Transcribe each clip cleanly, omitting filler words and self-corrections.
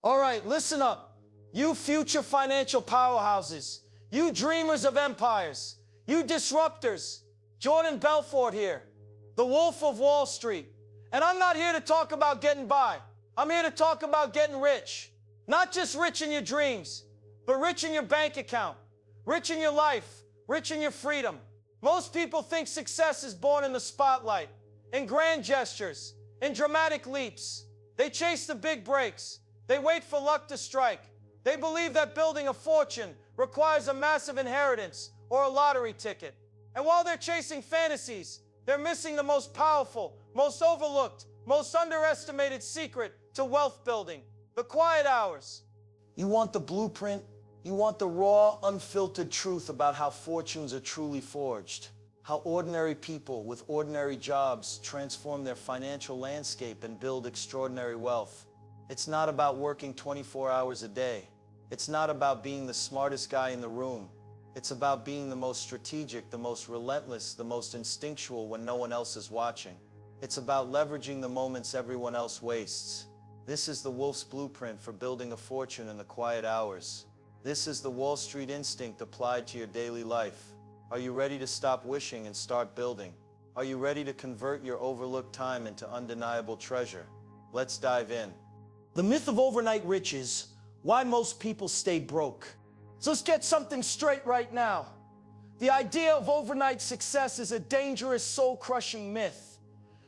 All right, listen up. You future financial powerhouses, you dreamers of empires, you disruptors. Jordan Belfort here, the Wolf of Wall Street. And I'm not here to talk about getting by. I'm here to talk about getting rich. Not just rich in your dreams, but rich in your bank account, rich in your life, rich in your freedom. Most people think success is born in the spotlight, in grand gestures, in dramatic leaps. They chase the big breaks. They wait for luck to strike. They believe that building a fortune requires a massive inheritance or a lottery ticket. And while they're chasing fantasies, they're missing the most powerful, most overlooked, most underestimated secret to wealth building: the quiet hours. You want the blueprint? You want the raw, unfiltered truth about how fortunes are truly forged, how ordinary people with ordinary jobs transform their financial landscape and build extraordinary wealth. It's not about working 24 hours a day. It's not about being the smartest guy in the room. It's about being the most strategic, the most relentless, the most instinctual when no one else is watching. It's about leveraging the moments everyone else wastes. This is the Wolf's blueprint for building a fortune in the quiet hours. This is the Wall Street instinct applied to your daily life. Are you ready to stop wishing and start building? Are you ready to convert your overlooked time into undeniable treasure? Let's dive in. The myth of overnight riches, why most people stay broke. So let's get something straight right now. The idea of overnight success is a dangerous, soul-crushing myth.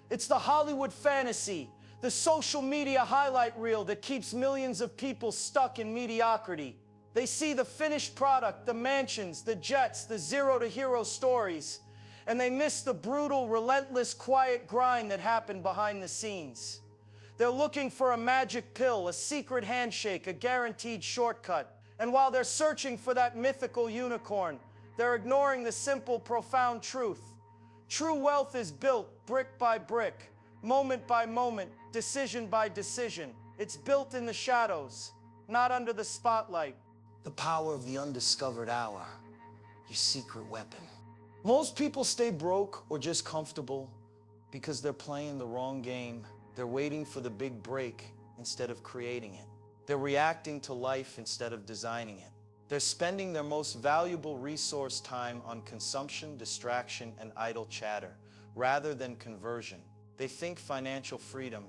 It's the Hollywood fantasy, the social media highlight reel that keeps millions of people stuck in mediocrity. They see the finished product, the mansions, the jets, the zero-to-hero stories, and they miss the brutal, relentless, quiet grind that happened behind the scenes. They're looking for a magic pill, a secret handshake, a guaranteed shortcut. And while they're searching for that mythical unicorn, they're ignoring the simple, profound truth. True wealth is built brick by brick, moment by moment, decision by decision. It's built in the shadows, not under the spotlight. The power of the undiscovered hour, your secret weapon. Most people stay broke or just comfortable because they're playing the wrong game. They're waiting for the big break instead of creating it. They're reacting to life instead of designing it. They're spending their most valuable resource time on consumption, distraction, and idle chatter, rather than conversion. They think financial freedom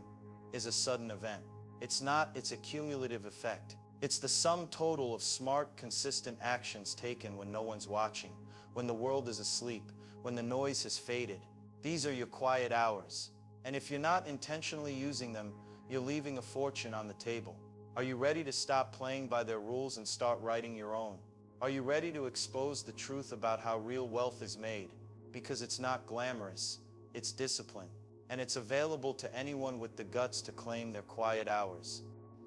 is a sudden event. It's not, it's a cumulative effect. It's the sum total of smart, consistent actions taken when no one's watching, when the world is asleep, when the noise has faded. These are your quiet hours. And if you're not intentionally using them, you're leaving a fortune on the table. Are you ready to stop playing by their rules and start writing your own? Are you ready to expose the truth about how real wealth is made? Because it's not glamorous, it's discipline. And it's available to anyone with the guts to claim their quiet hours.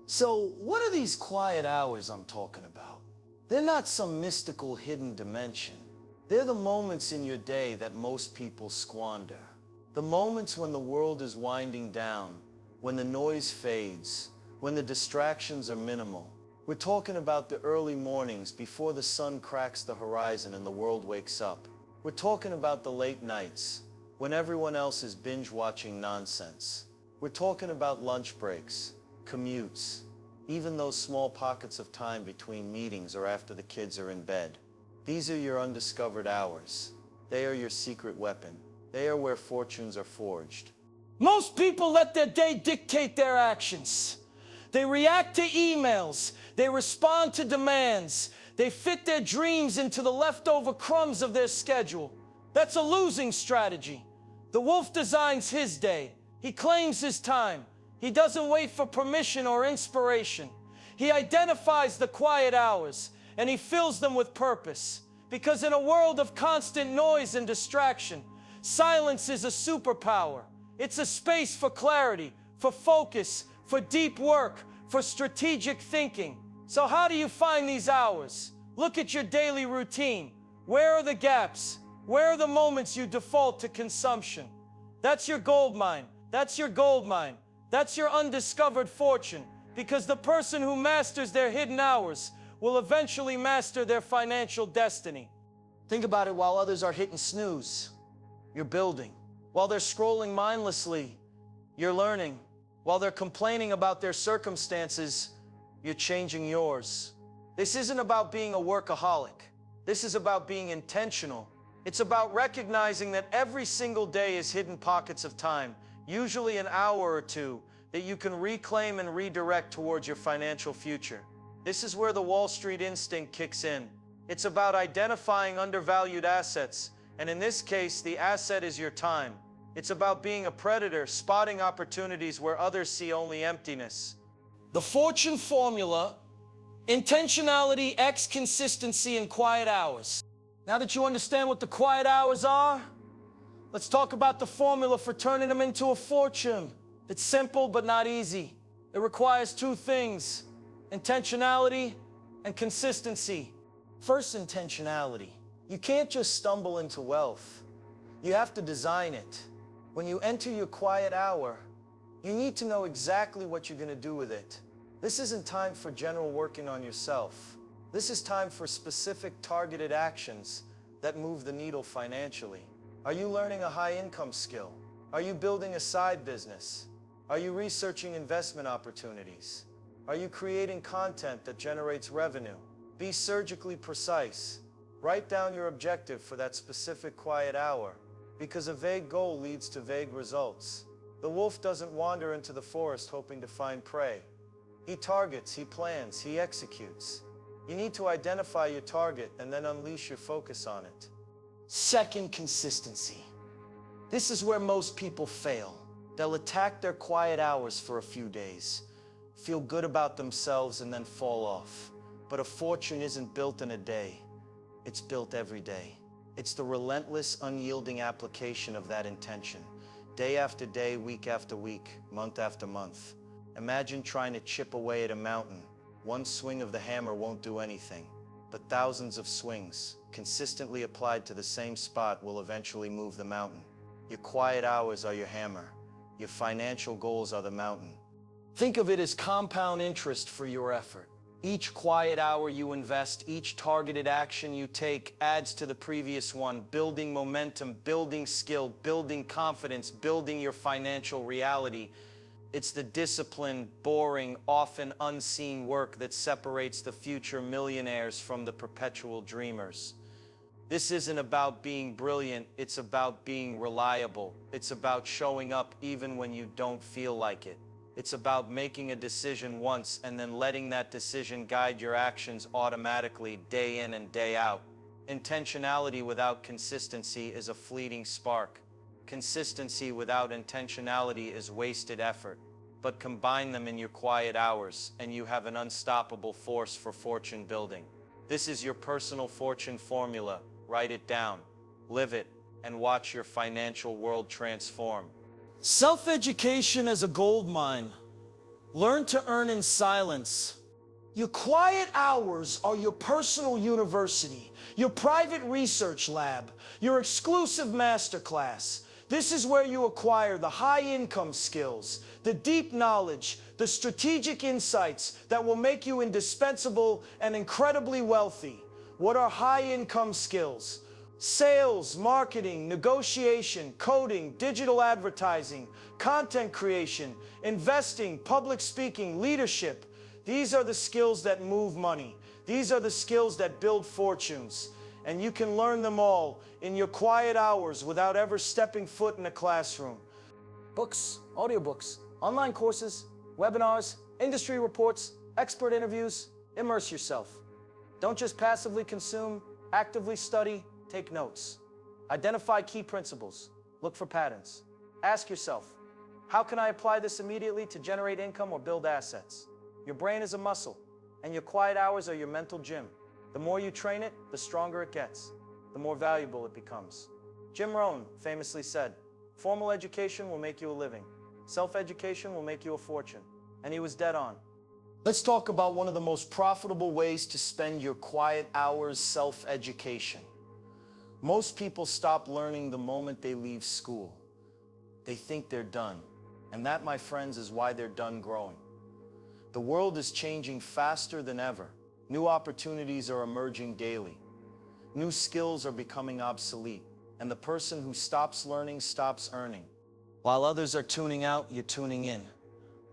So, what are these quiet hours I'm talking about? They're not some mystical hidden dimension. They're the moments in your day that most people squander. The moments when the world is winding down, when the noise fades, when the distractions are minimal. We're talking about the early mornings before the sun cracks the horizon and the world wakes up. We're talking about the late nights, when everyone else is binge-watching nonsense. We're talking about lunch breaks, commutes, even those small pockets of time between meetings or after the kids are in bed. These are your undiscovered hours. They are your secret weapon. They are where fortunes are forged. Most people let their day dictate their actions. They react to emails. They respond to demands. They fit their dreams into the leftover crumbs of their schedule. That's a losing strategy. The wolf designs his day. He claims his time. He doesn't wait for permission or inspiration. He identifies the quiet hours, and he fills them with purpose. Because in a world of constant noise and distraction, silence is a superpower. It's a space for clarity, for focus, for deep work, for strategic thinking. So how do you find these hours? Look at your daily routine. Where are the gaps? Where are the moments you default to consumption? That's your gold mine. That's your gold mine. That's your undiscovered fortune. Because the person who masters their hidden hours will eventually master their financial destiny. Think about it. While others are hitting snooze, you're building. While they're scrolling mindlessly, you're learning. While they're complaining about their circumstances, you're changing yours. This isn't about being a workaholic. This is about being intentional. It's about recognizing that every single day is hidden pockets of time, usually an hour or two, that you can reclaim and redirect towards your financial future. This is where the Wall Street instinct kicks in. It's about identifying undervalued assets, and in this case, the asset is your time. It's about being a predator, spotting opportunities where others see only emptiness. The fortune formula: intentionality, X consistency, and quiet hours. Now that you understand what the quiet hours are, let's talk about the formula for turning them into a fortune. It's simple but not easy. It requires two things: intentionality and consistency. First, intentionality. You can't just stumble into wealth. You have to design it. When you enter your quiet hour, you need to know exactly what you're going to do with it. This isn't time for general working on yourself. This is time for specific targeted actions that move the needle financially. Are you learning a high-income skill? Are you building a side business? Are you researching investment opportunities? Are you creating content that generates revenue? Be surgically precise. Write down your objective for that specific quiet hour, because a vague goal leads to vague results. The wolf doesn't wander into the forest hoping to find prey. He targets, he plans, he executes. You need to identify your target and then unleash your focus on it. Second, consistency. This is where most people fail. They'll attack their quiet hours for a few days, feel good about themselves, and then fall off. But a fortune isn't built in a day. It's built every day. It's the relentless, unyielding application of that intention. Day after day, week after week, month after month. Imagine trying to chip away at a mountain. One swing of the hammer won't do anything, but thousands of swings, consistently applied to the same spot, will eventually move the mountain. Your quiet hours are your hammer. Your financial goals are the mountain. Think of it as compound interest for your effort. Each quiet hour you invest, each targeted action you take adds to the previous one, building momentum, building skill, building confidence, building your financial reality. It's the disciplined, boring, often unseen work that separates the future millionaires from the perpetual dreamers. This isn't about being brilliant, it's about being reliable. It's about showing up even when you don't feel like it. It's about making a decision once and then letting that decision guide your actions automatically, day in and day out. Intentionality without consistency is a fleeting spark. Consistency without intentionality is wasted effort. But combine them in your quiet hours, and you have an unstoppable force for fortune building. This is your personal fortune formula. Write it down, live it, and watch your financial world transform. Self-education as a gold mine. Learn to earn in silence. Your quiet hours are your personal university, your private research lab, your exclusive masterclass. This is where you acquire the high-income skills, the deep knowledge, the strategic insights that will make you indispensable and incredibly wealthy. What are high-income skills? Sales, marketing, negotiation, coding, digital advertising, content creation, investing, public speaking, leadership. These are the skills that move money. These are the skills that build fortunes. And you can learn them all in your quiet hours without ever stepping foot in a classroom. Books, audiobooks, online courses, webinars, industry reports, expert interviews. Immerse yourself. Don't just passively consume, actively study. Take notes. Identify key principles. Look for patterns. Ask yourself, how can I apply this immediately to generate income or build assets? Your brain is a muscle, and your quiet hours are your mental gym. The more you train it, the stronger it gets, the more valuable it becomes. Jim Rohn famously said, formal education will make you a living. Self-education will make you a fortune. And he was dead on. Let's talk about one of the most profitable ways to spend your quiet hours: self-education. Most people stop learning the moment they leave school. They think they're done. And that, my friends, is why they're done growing. The world is changing faster than ever. New opportunities are emerging daily. New skills are becoming obsolete. And the person who stops learning stops earning. While others are tuning out, you're tuning in.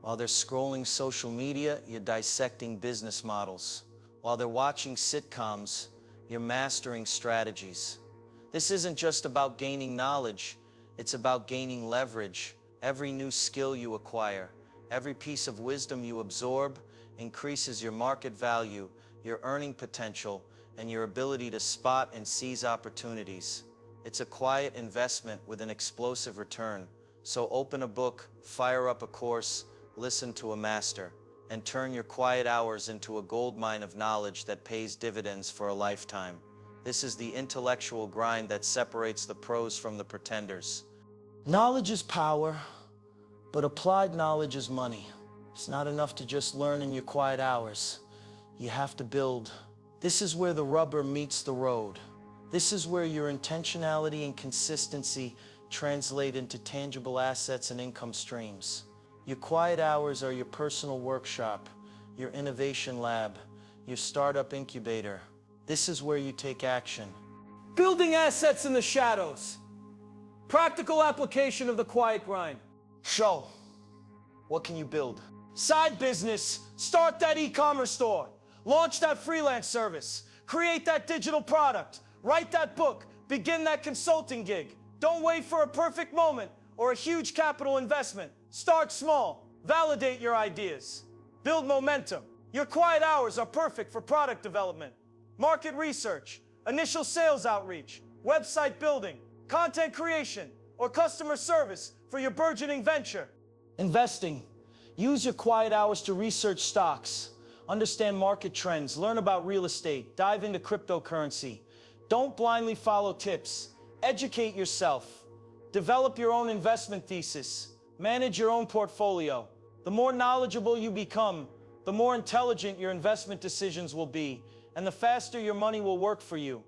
While they're scrolling social media, you're dissecting business models. While they're watching sitcoms, you're mastering strategies. This isn't just about gaining knowledge, it's about gaining leverage. Every new skill you acquire, every piece of wisdom you absorb, increases your market value, your earning potential, and your ability to spot and seize opportunities. It's a quiet investment with an explosive return. So open a book, fire up a course, listen to a master, and turn your quiet hours into a goldmine of knowledge that pays dividends for a lifetime. This is the intellectual grind that separates the pros from the pretenders. Knowledge is power, but applied knowledge is money. It's not enough to just learn in your quiet hours. You have to build. This is where the rubber meets the road. This is where your intentionality and consistency translate into tangible assets and income streams. Your quiet hours are your personal workshop, your innovation lab, your startup incubator. This is where you take action. Building assets in the shadows. Practical application of the quiet grind. So, what can you build? Side business. Start that e-commerce store. Launch that freelance service. Create that digital product. Write that book. Begin that consulting gig. Don't wait for a perfect moment or a huge capital investment. Start small. Validate your ideas. Build momentum. Your quiet hours are perfect for product development, market research, initial sales outreach, website building, content creation, or customer service for your burgeoning venture. Investing. Use your quiet hours to research stocks, understand market trends, learn about real estate, dive into cryptocurrency. Don't blindly follow tips. Educate yourself. Develop your own investment thesis. Manage your own portfolio. The more knowledgeable you become, the more intelligent your investment decisions will be, and the faster your money will work for you.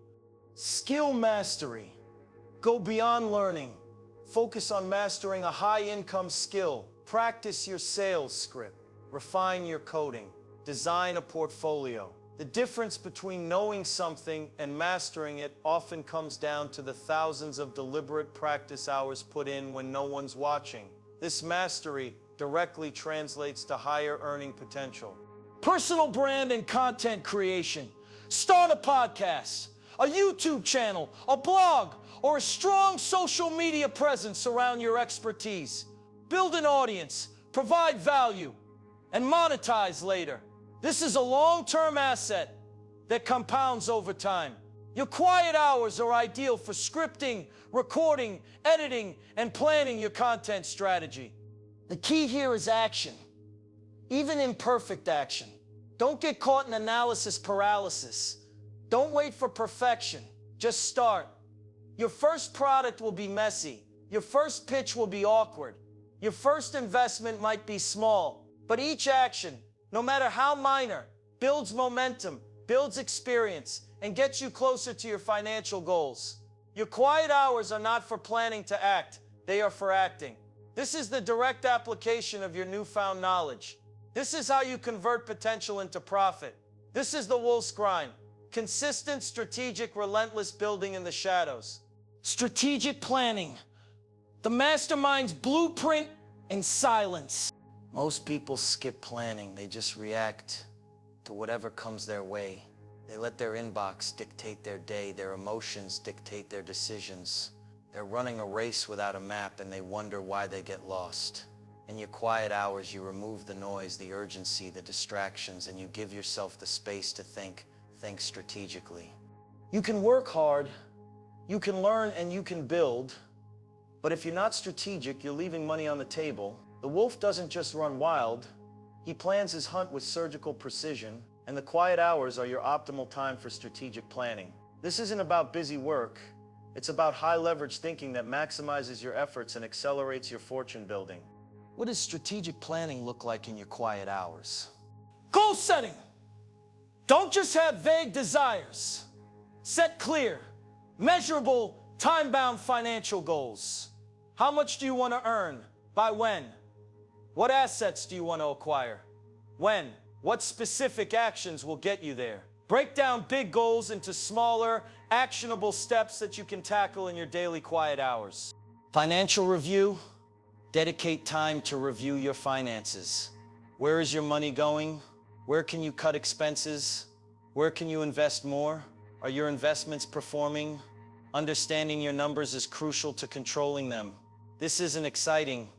Skill mastery. Go beyond learning. Focus on mastering a high-income skill. Practice your sales script. Refine your coding. Design a portfolio. The difference between knowing something and mastering it often comes down to the thousands of deliberate practice hours put in when no one's watching. This mastery directly translates to higher earning potential. Personal brand and content creation. Start a podcast, a YouTube channel, a blog, or a strong social media presence around your expertise. Build an audience, provide value, and monetize later. This is a long-term asset that compounds over time. Your quiet hours are ideal for scripting, recording, editing, and planning your content strategy. The key here is action, even imperfect action. Don't get caught in analysis paralysis. Don't wait for perfection. Just start. Your first product will be messy. Your first pitch will be awkward. Your first investment might be small, but each action, no matter how minor, builds momentum, builds experience, and gets you closer to your financial goals. Your quiet hours are not for planning to act, they are for acting. This is the direct application of your newfound knowledge. This is how you convert potential into profit. This is the wolf's grind. Consistent, strategic, relentless building in the shadows. Strategic planning. The mastermind's blueprint in silence. Most people skip planning. They just react to whatever comes their way. They let their inbox dictate their day. Their emotions dictate their decisions. They're running a race without a map, and they wonder why they get lost. In your quiet hours, you remove the noise, the urgency, the distractions, and you give yourself the space to think strategically. You can work hard, you can learn, and you can build, but if you're not strategic, you're leaving money on the table. The wolf doesn't just run wild, he plans his hunt with surgical precision, and the quiet hours are your optimal time for strategic planning. This isn't about busy work, it's about high-leverage thinking that maximizes your efforts and accelerates your fortune building. What does strategic planning look like in your quiet hours? Goal setting! Don't just have vague desires. Set clear, measurable, time-bound financial goals. How much do you want to earn? By when? What assets do you want to acquire? When? What specific actions will get you there? Break down big goals into smaller, actionable steps that you can tackle in your daily quiet hours. Financial review. Dedicate time to review your finances. Where is your money going? Where can you cut expenses? Where can you invest more? Are your investments performing? Understanding your numbers is crucial to controlling them. This isn't exciting,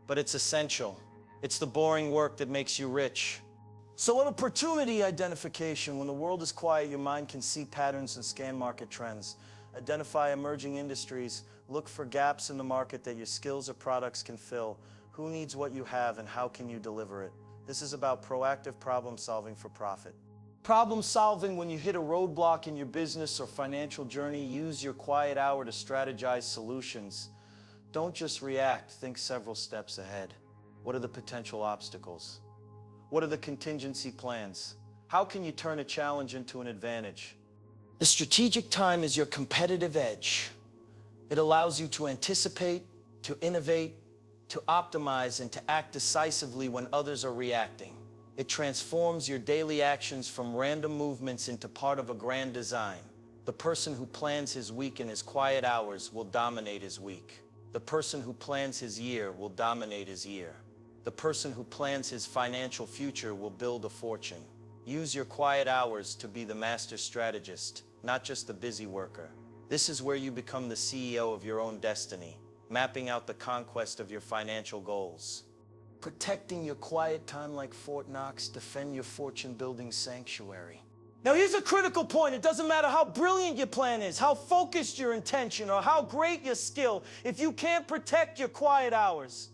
but it's essential. It's the boring work that makes you rich. So opportunity identification. When the world is quiet, your mind can see patterns and scan market trends. Identify emerging industries. Look for gaps in the market that your skills or products can fill. Who needs what you have and how can you deliver it? This is about proactive problem solving for profit. Problem solving when you hit a roadblock in your business or financial journey. Use your quiet hour to strategize solutions. Don't just react, think several steps ahead. What are the potential obstacles? What are the contingency plans? How can you turn a challenge into an advantage? The strategic time is your competitive edge. It allows you to anticipate, to innovate, to optimize, and to act decisively when others are reacting. It transforms your daily actions from random movements into part of a grand design. The person who plans his week in his quiet hours will dominate his week. The person who plans his year will dominate his year. The person who plans his financial future will build a fortune. Use your quiet hours to be the master strategist, not just the busy worker. This is where you become the CEO of your own destiny, mapping out the conquest of your financial goals. Protecting your quiet time like Fort Knox, defend your fortune-building sanctuary. Now here's a critical point. It doesn't matter how brilliant your plan is, how focused your intention, or how great your skill, if you can't protect your quiet hours.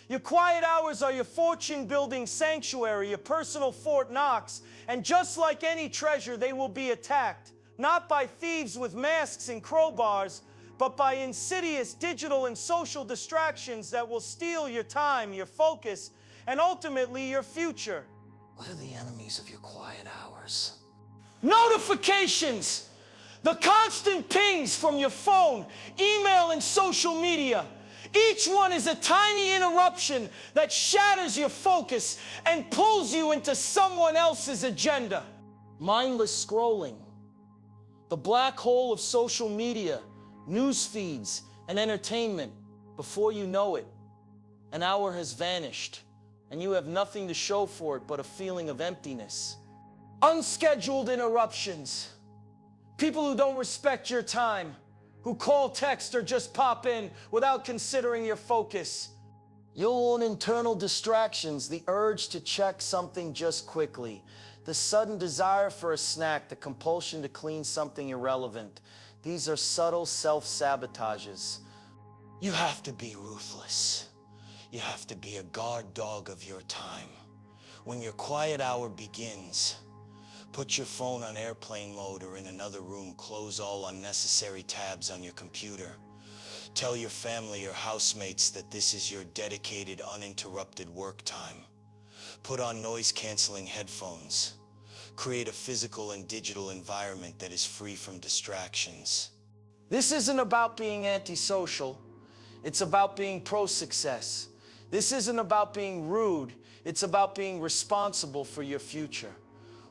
Your quiet hours are your fortune-building sanctuary, your personal Fort Knox, and just like any treasure, they will be attacked, not by thieves with masks and crowbars, but by insidious digital and social distractions that will steal your time, your focus, and ultimately your future. What are the enemies of your quiet hours? Notifications! The constant pings from your phone, email, and social media. Each one is a tiny interruption that shatters your focus and pulls you into someone else's agenda. Mindless scrolling. The black hole of social media, news feeds, and entertainment. Before you know it, an hour has vanished, and you have nothing to show for it but a feeling of emptiness. Unscheduled interruptions. People who don't respect your time, who call, text, or just pop in without considering your focus. Your own internal distractions, the urge to check something just quickly, the sudden desire for a snack, the compulsion to clean something irrelevant. These are subtle self-sabotages. You have to be ruthless. You have to be a guard dog of your time. When your quiet hour begins, put your phone on airplane mode or in another room. Close all unnecessary tabs on your computer. Tell your family or housemates that this is your dedicated, uninterrupted work time. Put on noise-canceling headphones. Create a physical and digital environment that is free from distractions. This isn't about being antisocial. It's about being pro-success. This isn't about being rude. It's about being responsible for your future.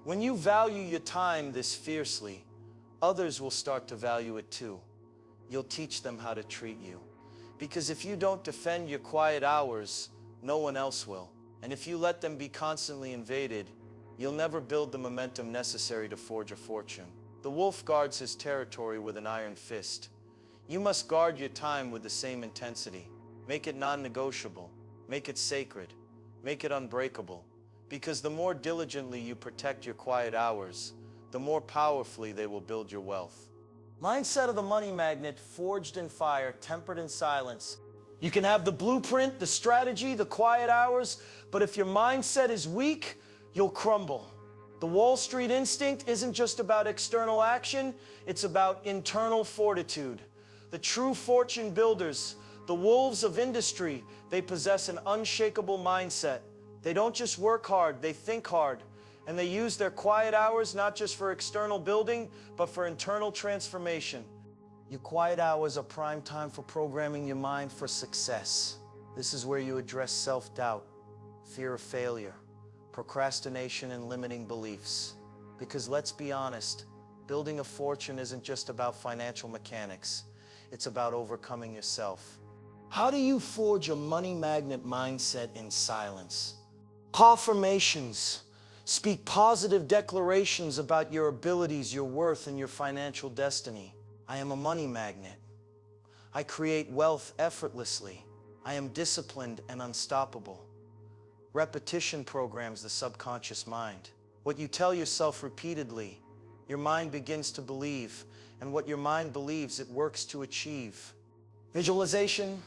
When you value your time this fiercely, others will start to value it too. You'll teach them how to treat you. Because if you don't defend your quiet hours, no one else will. And if you let them be constantly invaded, you'll never build the momentum necessary to forge a fortune. The wolf guards his territory with an iron fist. You must guard your time with the same intensity. Make it non-negotiable. Make it sacred. Make it unbreakable. Because the more diligently you protect your quiet hours, the more powerfully they will build your wealth. Mindset of the money magnet, forged in fire, tempered in silence. You can have the blueprint, the strategy, the quiet hours, but if your mindset is weak, you'll crumble. The Wall Street instinct isn't just about external action, it's about internal fortitude. The true fortune builders, the wolves of industry, they possess an unshakable mindset. They don't just work hard, they think hard. And they use their quiet hours not just for external building, but for internal transformation. Your quiet hours are prime time for programming your mind for success. This is where you address self-doubt, fear of failure, procrastination, and limiting beliefs. Because let's be honest, building a fortune isn't just about financial mechanics. It's about overcoming yourself. How do you forge a money magnet mindset in silence? Affirmations. Speak positive declarations about your abilities, your worth, and your financial destiny. I am a money magnet. I create wealth effortlessly. I am disciplined and unstoppable. Repetition programs the subconscious mind. What you tell yourself repeatedly, your mind begins to believe, and what your mind believes, it works to achieve. Visualization.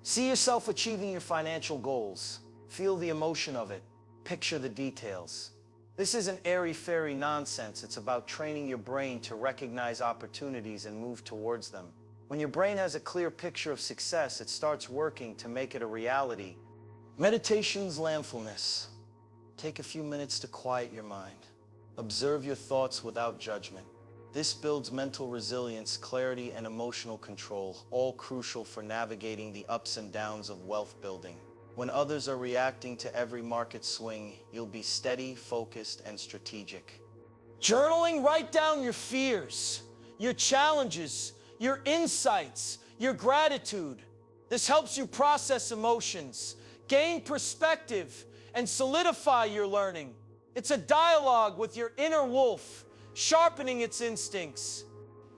See yourself achieving your financial goals. Feel the emotion of it. Picture the details. This isn't airy-fairy nonsense. It's about training your brain to recognize opportunities and move towards them. When your brain has a clear picture of success, it starts working to make it a reality. Meditation's landfulness. Take a few minutes to quiet your mind. Observe your thoughts without judgment. This builds mental resilience, clarity, and emotional control, all crucial for navigating the ups and downs of wealth building. When others are reacting to every market swing, you'll be steady, focused, and strategic. Journaling, write down your fears, your challenges, your insights, your gratitude. This helps you process emotions, gain perspective, and solidify your learning. It's a dialogue with your inner wolf, sharpening its instincts.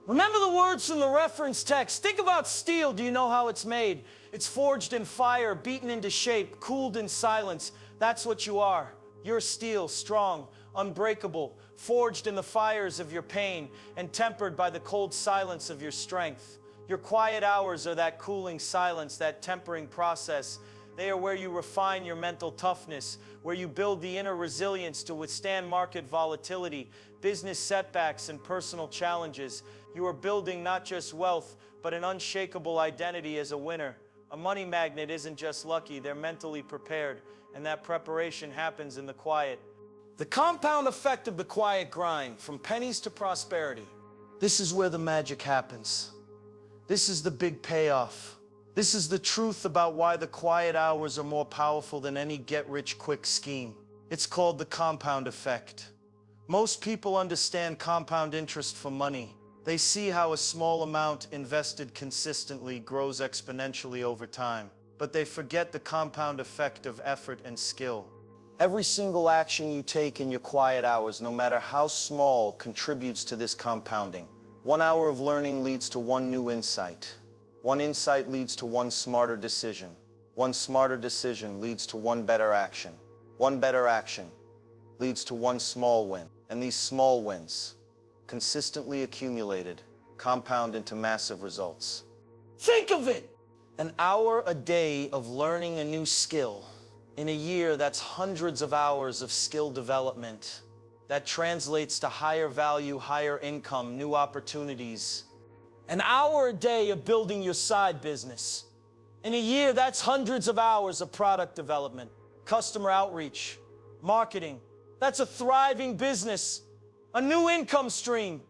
Remember the words from the reference text. Think about steel. Do you know how it's made? It's forged in fire, beaten into shape, cooled in silence. That's what you are. You're steel, strong, unbreakable, forged in the fires of your pain and tempered by the cold silence of your strength. Your quiet hours are that cooling silence, that tempering process. They are where you refine your mental toughness, where you build the inner resilience to withstand market volatility, business setbacks, and personal challenges. You are building not just wealth, but an unshakable identity as a winner. A money magnet isn't just lucky, they're mentally prepared, and that preparation happens in the quiet. The compound effect of the quiet grind, from pennies to prosperity. This is where the magic happens. This is the big payoff. This is the truth about why the quiet hours are more powerful than any get-rich-quick scheme. It's called the compound effect. Most people understand compound interest for money. They see how a small amount invested consistently grows exponentially over time, but they forget the compound effect of effort and skill. Every single action you take in your quiet hours, no matter how small, contributes to this compounding. 1 hour of learning leads to one new insight. One insight leads to one smarter decision. One smarter decision leads to one better action. One better action leads to one small win. And these small wins, consistently accumulated, compound into massive results. Think of it! An hour a day of learning a new skill. In a year, that's hundreds of hours of skill development. That translates to higher value, higher income, new opportunities. An hour a day of building your side business. In a year, that's hundreds of hours of product development, customer outreach, marketing. That's a thriving business, a new income stream.